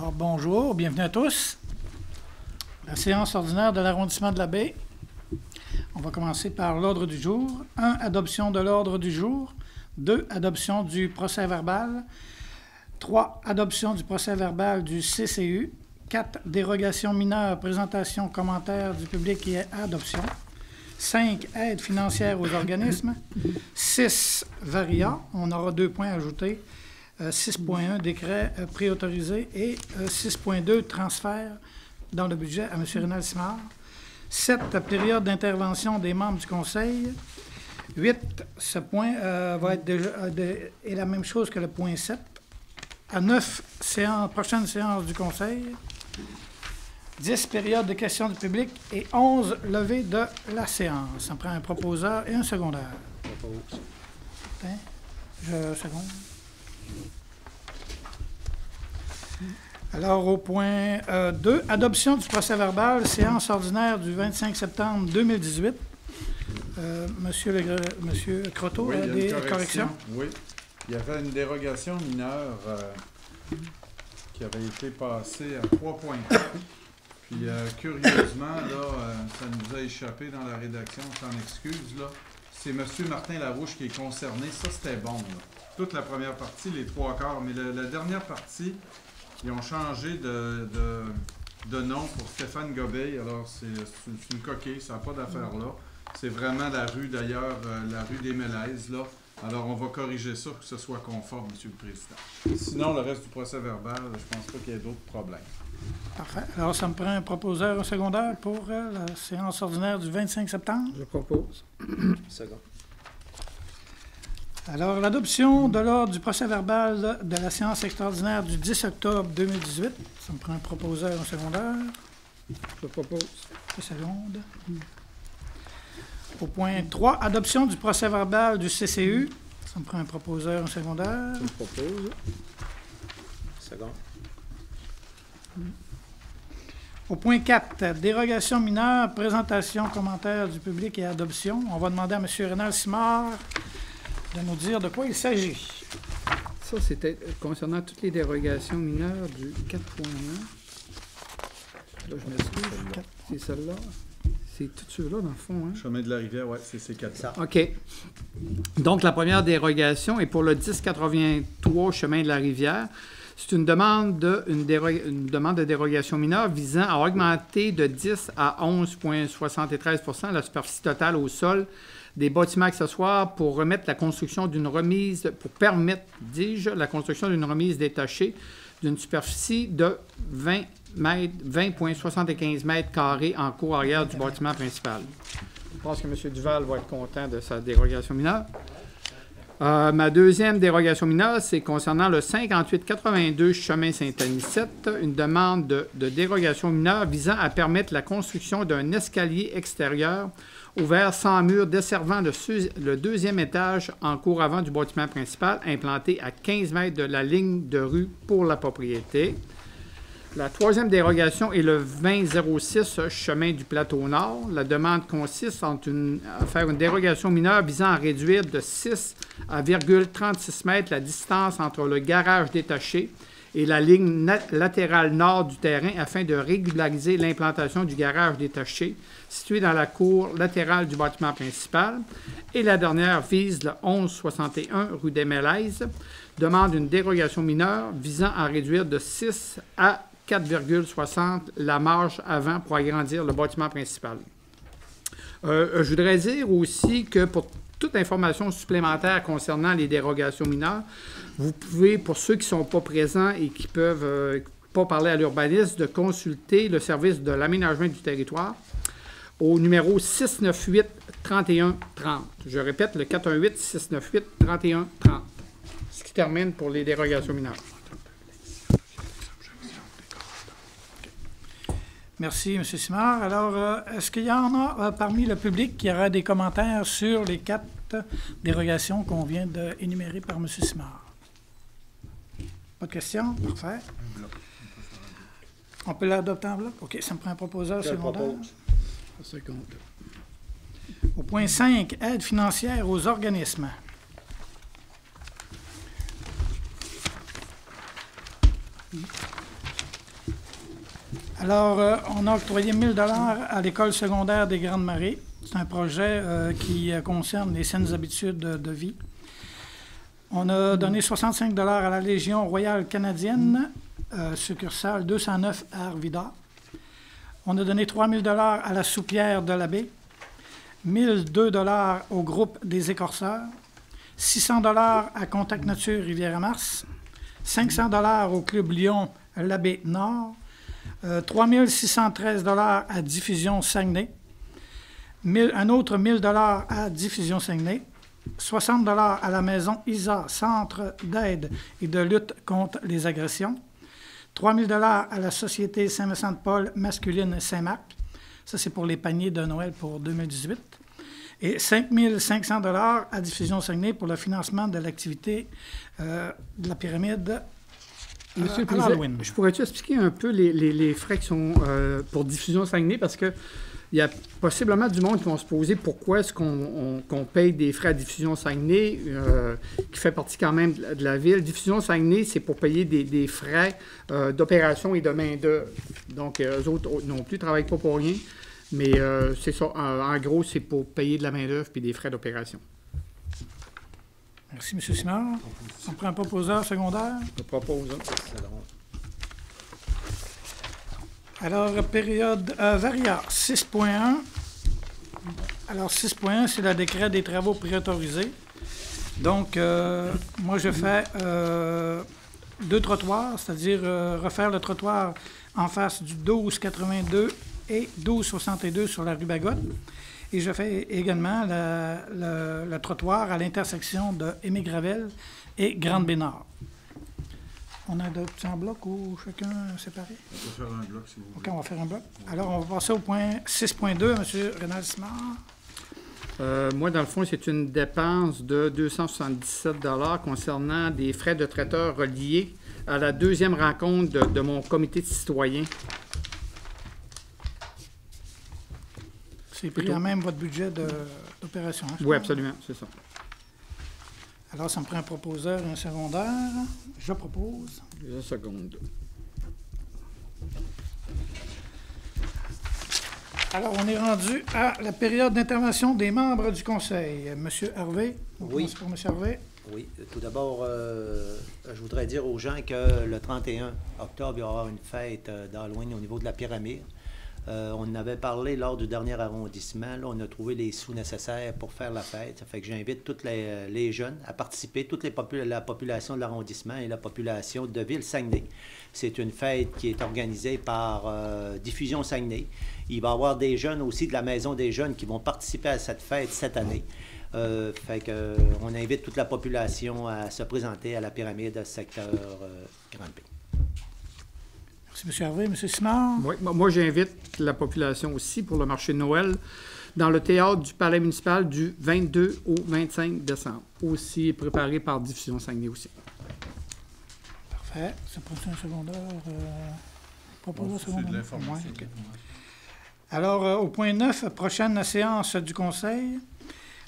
Alors, bonjour, bienvenue à tous. La séance ordinaire de l'arrondissement de la Baie. On va commencer par l'ordre du jour. 1. Adoption de l'ordre du jour. 2. Adoption du procès-verbal. 3. Adoption du procès-verbal du CCU. 4. Dérogation mineure, présentation, commentaire du public et adoption. 5. Aide financière aux organismes. 6. Varia. On aura 2 points ajoutés. 6.1, décret préautorisé. Et 6.2, transfert dans le budget à M. Rénal Simard. 7. Période d'intervention des membres du Conseil. 8. Ce point va être est la même chose que le point 7. À 9, prochaine séance du Conseil. 10, période de questions du public. Et 11, levée de la séance. On prend un proposeur et un secondaire. Seconde. Alors, au point 2, adoption du procès-verbal, séance ordinaire du 25 septembre 2018. Monsieur Croteau, oui, des corrections? Oui, il y avait une dérogation mineure qui avait été passée à 3.4. Puis, curieusement, là, ça nous a échappé dans la rédaction, on s'en excuse, là. C'est M. Martin Larouche qui est concerné. Ça, c'était bon, là. Toute la première partie, les 3/4, mais la dernière partie, ils ont changé de nom pour Stéphane Gobeil. Alors, c'est une coquille, ça n'a pas d'affaire là. C'est vraiment la rue, d'ailleurs, la rue des Mélèzes, là. Alors, on va corriger ça pour que ce soit conforme, M. le Président. Sinon, le reste du procès-verbal, je pense pas qu'il y ait d'autres problèmes. Parfait. Alors, ça me prend un proposeur, un secondaire pour la séance ordinaire du 25 septembre. Je propose. Second. Alors, l'adoption de l'ordre du procès-verbal de la séance extraordinaire du 10 octobre 2018. Ça me prend un proposeur, un secondaire. Je propose. Une seconde. Au point 3, adoption du procès-verbal du CCU. Ça me prend un proposeur, un secondaire. Je propose. Second. Au point 4, dérogation mineure, présentation, commentaire du public et adoption. On va demander à M. Rénal Simard de nous dire de quoi il s'agit. Ça, c'était concernant toutes les dérogations mineures du 4.1. Là, je m'excuse. C'est celle-là. C'est tout ceux-là, dans le fond. Hein? Chemin de la Rivière, oui, c'est ces 4-là. OK. Donc, la première dérogation est pour le 1083 Chemin de la Rivière. C'est une demande de dérogation mineure visant à augmenter de 10 à 11,73 la superficie totale au sol des bâtiments accessoires pour permettre la construction d'une remise détachée d'une superficie de 20,75 mètres carrés en cour arrière du bâtiment principal. Je pense que M. Duval va être content de sa dérogation mineure. Ma deuxième dérogation mineure, c'est concernant le 5882 chemin Saint-Anicette, une demande de dérogation mineure visant à permettre la construction d'un escalier extérieur ouvert sans mur desservant le deuxième étage en cour avant du bâtiment principal, implanté à 15 mètres de la ligne de rue pour la propriété. La troisième dérogation est le 2006 chemin du Plateau Nord. La demande consiste à faire une dérogation mineure visant à réduire de 6 à 0,36 mètres la distance entre le garage détaché et la ligne latérale nord du terrain afin de régulariser l'implantation du garage détaché situé dans la cour latérale du bâtiment principal. Et la dernière vise le 1161 rue des Mélèzes, demande une dérogation mineure visant à réduire de 6 à 4,60 la marge avant pour agrandir le bâtiment principal. Je voudrais dire aussi que pour toute information supplémentaire concernant les dérogations mineures, vous pouvez, pour ceux qui ne sont pas présents et qui ne peuvent pas parler à l'urbaniste, de consulter le service de l'aménagement du territoire au numéro 698-3130. Je répète, le 418-698-3130. Ce qui termine pour les dérogations mineures. Merci, M. Simard. Alors, est-ce qu'il y en a parmi le public qui aura des commentaires sur les 4 dérogations qu'on vient d'énumérer par M. Simard? Pas de questions? Parfait. On peut l'adopter en bloc? OK, ça me prend un proposeur secondaire. Au point 5, aide financière aux organismes. Alors, on a octroyé 1 000 $ à l'école secondaire des Grandes Marais. C'est un projet qui concerne les saines habitudes de vie. On a donné 65 $ à la Légion royale canadienne, succursale 209 à Arvida. On a donné 3 000 $ à la soupière de la baie, 1 002 $ au groupe des écorceurs, 600 $ à Contact Nature Rivière-à-Mars, 500 $ au Club Lyon la baie Nord, 3 613 $ à Diffusion Saguenay, un autre 1 000 $ à Diffusion Saguenay, 60 $ à la maison ISA, Centre d'aide et de lutte contre les agressions, 3 000 $ à la Société Saint-Vincent-de-Paul masculine Saint-Marc, ça c'est pour les paniers de Noël pour 2018, et 5 500 $ à Diffusion Saguenay pour le financement de l'activité de la pyramide Monsieur le à Président, l'Halloween. je pourrais-tu expliquer un peu les frais qui sont pour Diffusion Saguenay? Parce que il y a possiblement du monde qui vont se poser pourquoi est-ce qu'on paye des frais à Diffusion Saguenay, qui fait partie quand même de la ville. Diffusion Saguenay, c'est pour payer des frais d'opération et de main-d'œuvre. Donc, eux autres non plus ne travaillent pas pour rien. Mais c'est ça. En gros, c'est pour payer de la main-d'œuvre et des frais d'opération. Merci, M. Simard. On prend un proposeur secondaire. Je propose. Alors, période Varia 6.1. Alors, 6.1, c'est le décret des travaux préautorisés. Donc, moi, je fais 2 trottoirs, c'est-à-dire refaire le trottoir en face du 1282 et 1262 sur la rue Bagotte. Et je fais également le trottoir à l'intersection de Aimé-Gravel et Grande-Bénard. On a adopté en bloc ou chacun séparé? On peut faire un bloc si vous voulez. OK, on va faire un bloc. Alors, on va passer au point 6.2, M. Rénal Simard. Moi, dans le fond, c'est une dépense de 277 $ concernant des frais de traiteur reliés à la deuxième rencontre de mon comité de citoyens. C'est pris en même votre budget d'opération. Hein, Oui, absolument, c'est ça. Alors, ça me prend un proposeur et un secondaire. Je propose. 2 secondes. Alors, on est rendu à la période d'intervention des membres du Conseil. Monsieur Hervé, on Oui. commence par Monsieur Hervé. Oui, tout d'abord, je voudrais dire aux gens que le 31 octobre, il va y avoir une fête d'Halloween au niveau de la pyramide. On en avait parlé lors du dernier arrondissement. Là, on a trouvé les sous nécessaires pour faire la fête. Ça fait que j'invite tous les jeunes à participer, la population de l'arrondissement et la population de Ville-Saguenay. C'est une fête qui est organisée par Diffusion Saguenay. Il va y avoir des jeunes aussi de la Maison des jeunes qui vont participer à cette fête cette année. Fait que, on invite toute la population à se présenter à la pyramide secteur Grande-Bay. Merci, M. Hervé. M. Simard. Oui, moi, j'invite la population aussi pour le marché de Noël dans le théâtre du Palais municipal du 22 au 25 décembre. Aussi préparé par Diffusion Saguenay aussi. Parfait. Ça prend un secondaire. Proposeur Bon, c'est secondaire. de l'information. Ouais, OK. Alors, au point 9, prochaine séance du Conseil.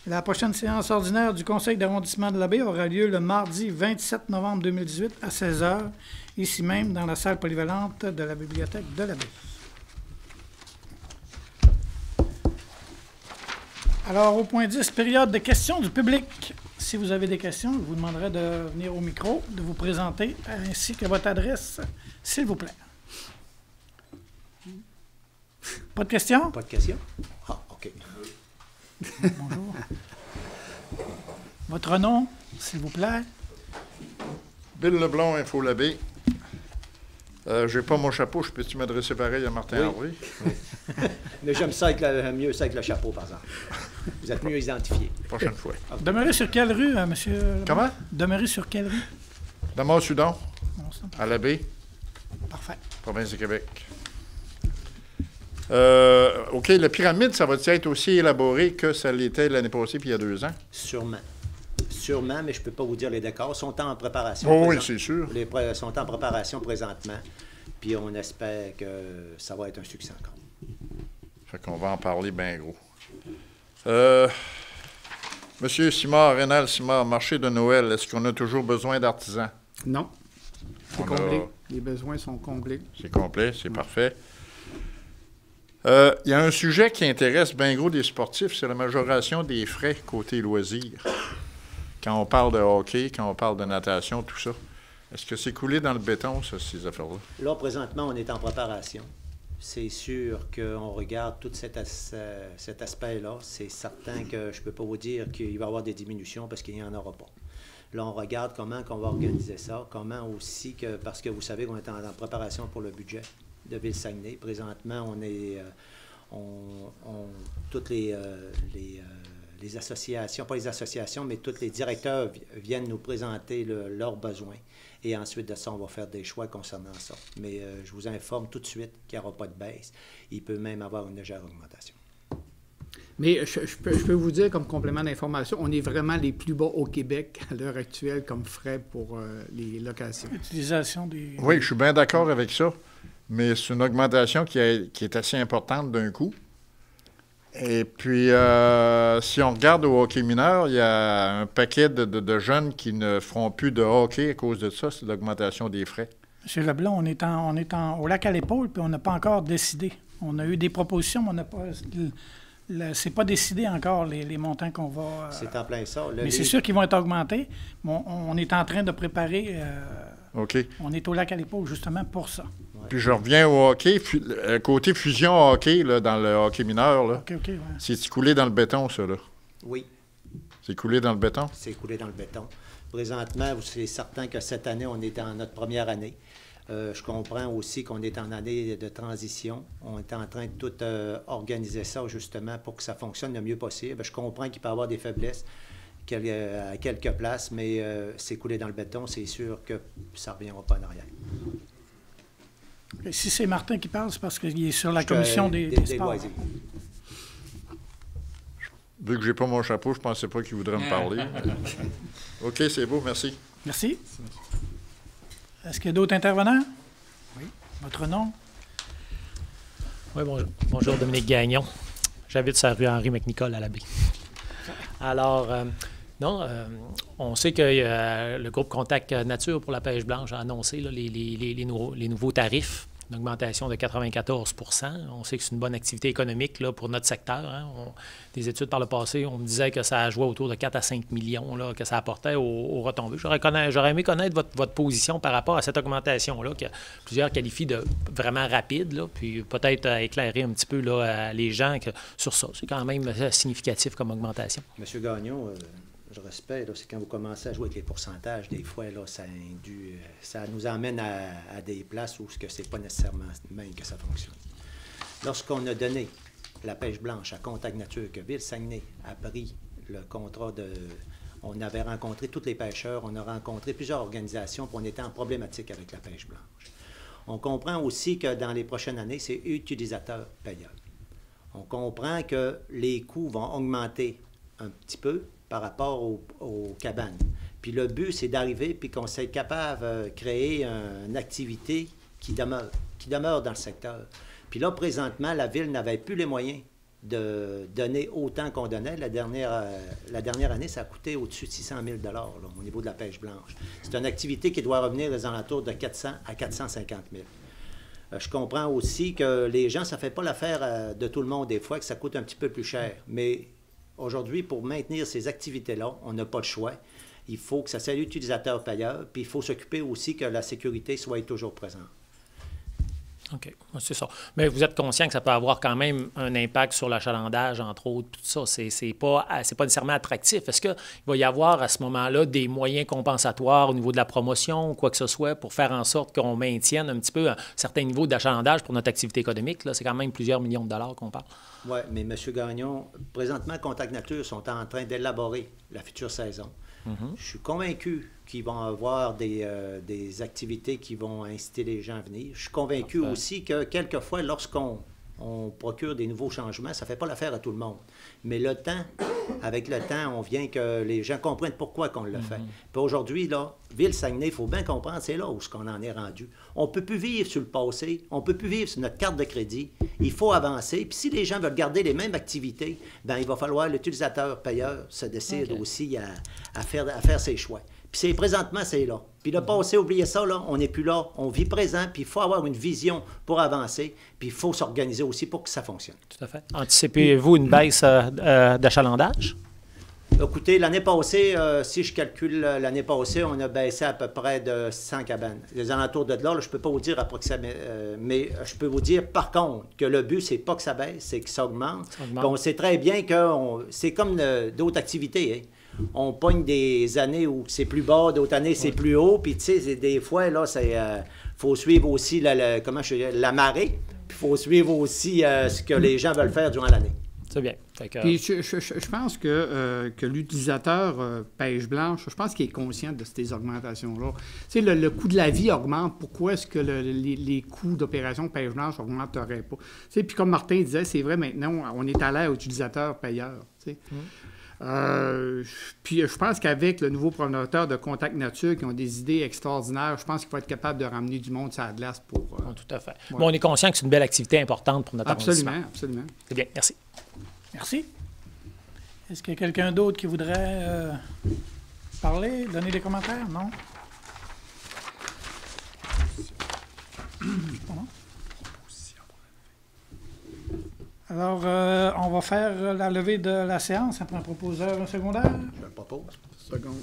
La prochaine séance ordinaire du Conseil d'arrondissement de la Baie aura lieu le mardi 27 novembre 2018 à 16h, ici même dans la salle polyvalente de la bibliothèque de la Baie. Alors, au point 10, période de questions du public. Si vous avez des questions, je vous demanderai de venir au micro, de vous présenter, ainsi que votre adresse, s'il vous plaît. Pas de questions? Pas de questions? Ah, OK. Bonjour. Votre nom, s'il vous plaît? Bill Leblond, Info Labé. J'ai pas mon chapeau, je peux-tu m'adresser pareil à Martin Hervé? Mais j'aime ça mieux ça avec le chapeau, par exemple. Vous êtes mieux identifié. Prochaine fois. Demeurez sur quelle rue, monsieur? Comment? Demeurez sur quelle rue? Damas-Sudon, Non, ça- à l'Abbé, Parfait. province de Québec. OK, la pyramide, ça va être aussi élaboré que ça l'était l'année passée puis il y a 2 ans? Sûrement. Sûrement, mais je ne peux pas vous dire les décors. Ils sont en préparation. Oh, oui, présent- c'est sûr. sont en préparation présentement. Puis on espère que ça va être un succès encore. Fait qu'on va en parler bien gros. Monsieur Simard, Rénal Simard, marché de Noël, est-ce qu'on a toujours besoin d'artisans? Non, c'est On comblé. a- Les besoins sont comblés. C'est complet, c'est parfait. Il y a un sujet qui intéresse bien gros des sportifs, c'est la majoration des frais côté loisirs. Quand on parle de hockey, quand on parle de natation, tout ça. Est-ce que c'est coulé dans le béton, ça, ces affaires-là? Là, présentement, on est en préparation. C'est sûr qu'on regarde tout cet aspect-là. C'est certain que je ne peux pas vous dire qu'il va y avoir des diminutions parce qu'il n'y en aura pas. Là, on regarde comment on va organiser ça, comment aussi que, parce que vous savez qu'on est en préparation pour le budget de Ville-Saguenay. Présentement, on est, toutes les associations, pas les associations, mais tous les directeurs viennent nous présenter leurs besoins. Et ensuite de ça, on va faire des choix concernant ça. Mais je vous informe tout de suite qu'il n'y aura pas de baisse. Il peut même avoir une légère augmentation. Mais je peux vous dire, comme complément d'information, on est vraiment les plus bas au Québec à l'heure actuelle comme frais pour les locations. L'utilisation des... Oui, je suis bien d'accord avec ça, mais c'est une augmentation qui est assez importante d'un coup. Et puis, si on regarde au hockey mineur, il y a un paquet de jeunes qui ne feront plus de hockey à cause de ça, c'est l'augmentation des frais. M. Leblanc, on est au lac à l'épaule, puis on n'a pas encore décidé. On a eu des propositions, mais on n'a pas... c'est pas décidé encore, les montants qu'on va... C'est en plein ça. Mais c'est sûr qu'ils vont être augmentés. On est en train de préparer... OK. On est au lac à l'épaule, justement, pour ça. Ouais. Puis je reviens au hockey. Côté fusion hockey, là, dans le hockey mineur, là, ouais. C'est coulé dans le béton, ça, là? Oui. C'est coulé dans le béton? C'est coulé dans le béton. Présentement, c'est certain que cette année, on est dans notre première année. Je comprends aussi qu'on est en année de transition. On est en train de tout organiser ça, justement, pour que ça fonctionne le mieux possible. Je comprends qu'il peut y avoir des faiblesses à quelques places, mais c'est coulé dans le béton. C'est sûr que ça ne reviendra pas en arrière. Et si c'est Martin qui parle, c'est parce qu'il est sur la commission des sports. Loisirs. Vu que j'ai pas mon chapeau, je pensais pas qu'il voudrait me parler. OK, c'est beau, merci. Merci. Est-ce qu'il y a d'autres intervenants? Oui. Votre nom? Oui, bonjour, Dominique Gagnon. J'habite sur la rue Henri-McNicol à la baie. Alors, on sait que le groupe Contact Nature pour la pêche blanche a annoncé là, les nouveaux tarifs, une augmentation de 94 %. On sait que c'est une bonne activité économique là, pour notre secteur. Hein. Des études par le passé, on me disait que ça a joué autour de 4 à 5 millions là, que ça apportait aux retombées. J'aurais aimé connaître votre position par rapport à cette augmentation-là, que plusieurs qualifient de vraiment rapide, là, puis peut-être éclairer un petit peu là, les gens sur ça. C'est quand même significatif comme augmentation. M. Gagnon, je respecte, c'est quand vous commencez à jouer avec les pourcentages, des fois, là, ça nous emmène à des places où ce n'est pas nécessairement même que ça fonctionne. Lorsqu'on a donné la pêche blanche à Contact Nature, que Ville-Saguenay a pris le contrat on avait rencontré tous les pêcheurs, on a rencontré plusieurs organisations, puis on était en problématique avec la pêche blanche. On comprend aussi que dans les prochaines années, c'est utilisateur-payeur. On comprend que les coûts vont augmenter un petit peu par rapport aux cabanes. Puis le but, c'est d'arriver puis qu'on soit capable de créer une activité qui demeure dans le secteur. Puis là, présentement, la Ville n'avait plus les moyens de donner autant qu'on donnait. La dernière année, ça a coûté au-dessus de 600 000 là, au niveau de la pêche blanche. C'est une activité qui doit revenir aux alentours de 400 à 450 000. Je comprends aussi que les gens, ça ne fait pas l'affaire de tout le monde des fois, que ça coûte un petit peu plus cher. Mais aujourd'hui, pour maintenir ces activités-là, on n'a pas le choix. Il faut que ça soit l'utilisateur-payeur, puis il faut s'occuper aussi que la sécurité soit toujours présente. OK, c'est ça. Mais vous êtes conscient que ça peut avoir quand même un impact sur l'achalandage, entre autres, tout ça. C'est pas nécessairement attractif. Est-ce qu'il va y avoir à ce moment-là des moyens compensatoires au niveau de la promotion ou quoi que ce soit pour faire en sorte qu'on maintienne un petit peu un certain niveau d'achalandage pour notre activité économique? Là, c'est quand même plusieurs millions de dollars qu'on parle. Oui, mais M. Gagnon, présentement, Contact Nature sont en train d'élaborer la future saison. Mm-hmm. Je suis convaincu qu'ils vont avoir des activités qui vont inciter les gens à venir. Je suis convaincu aussi que quelquefois, lorsqu'on procure des nouveaux changements, ça ne fait pas l'affaire à tout le monde. Mais avec le temps, on vient que les gens comprennent pourquoi qu'on le fait. Puis aujourd'hui, là, Ville-Saguenay, il faut bien comprendre, c'est là où on en est rendu. On ne peut plus vivre sur le passé, on ne peut plus vivre sur notre carte de crédit. Il faut avancer. Puis si les gens veulent garder les mêmes activités, bien, il va falloir l'utilisateur-payeur se décide aussi à faire ses choix. Puis c'est présentement, c'est là. Puis le passé, oubliez ça, là, on n'est plus là. On vit présent, puis il faut avoir une vision pour avancer, puis il faut s'organiser aussi pour que ça fonctionne. Tout à fait. Anticipez-vous une baisse d'achalandage? Écoutez, l'année passée, si je calcule l'année passée, on a baissé à peu près de 100 cabanes. Les alentours de là, je ne peux pas vous dire approximativement, mais je peux vous dire par contre que le but, c'est pas que ça baisse, c'est que ça augmente. Puis on sait très bien que c'est comme d'autres activités. Hein. On pogne des années où c'est plus bas, d'autres années c'est plus haut. Puis tu sais, des fois, là, c'est faut suivre aussi la marée. Puis il faut suivre aussi ce que les gens veulent faire durant l'année. C'est bien. Puis je pense que l'utilisateur pêche blanche, je pense qu'il est conscient de ces augmentations-là. Tu sais, le coût de la vie augmente. Pourquoi est-ce que les coûts d'opération pêche blanche n'augmenteraient pas? Tu sais, puis comme Martin disait, c'est vrai maintenant, on est à l'ère utilisateur-payeur. Tu sais. Puis je pense qu'avec le nouveau promoteur de Contact Nature qui ont des idées extraordinaires, je pense qu'il faut être capable de ramener du monde sur la glace pour... tout à fait. Ouais. Bon, on est conscient que c'est une belle activité importante pour notre arrondissement. Absolument. C'est bien, merci. Merci. Est-ce qu'il y a quelqu'un d'autre qui voudrait parler, donner des commentaires? Non? Alors, on va faire la levée de la séance après un proposeur secondaire. Je le propose. Seconde.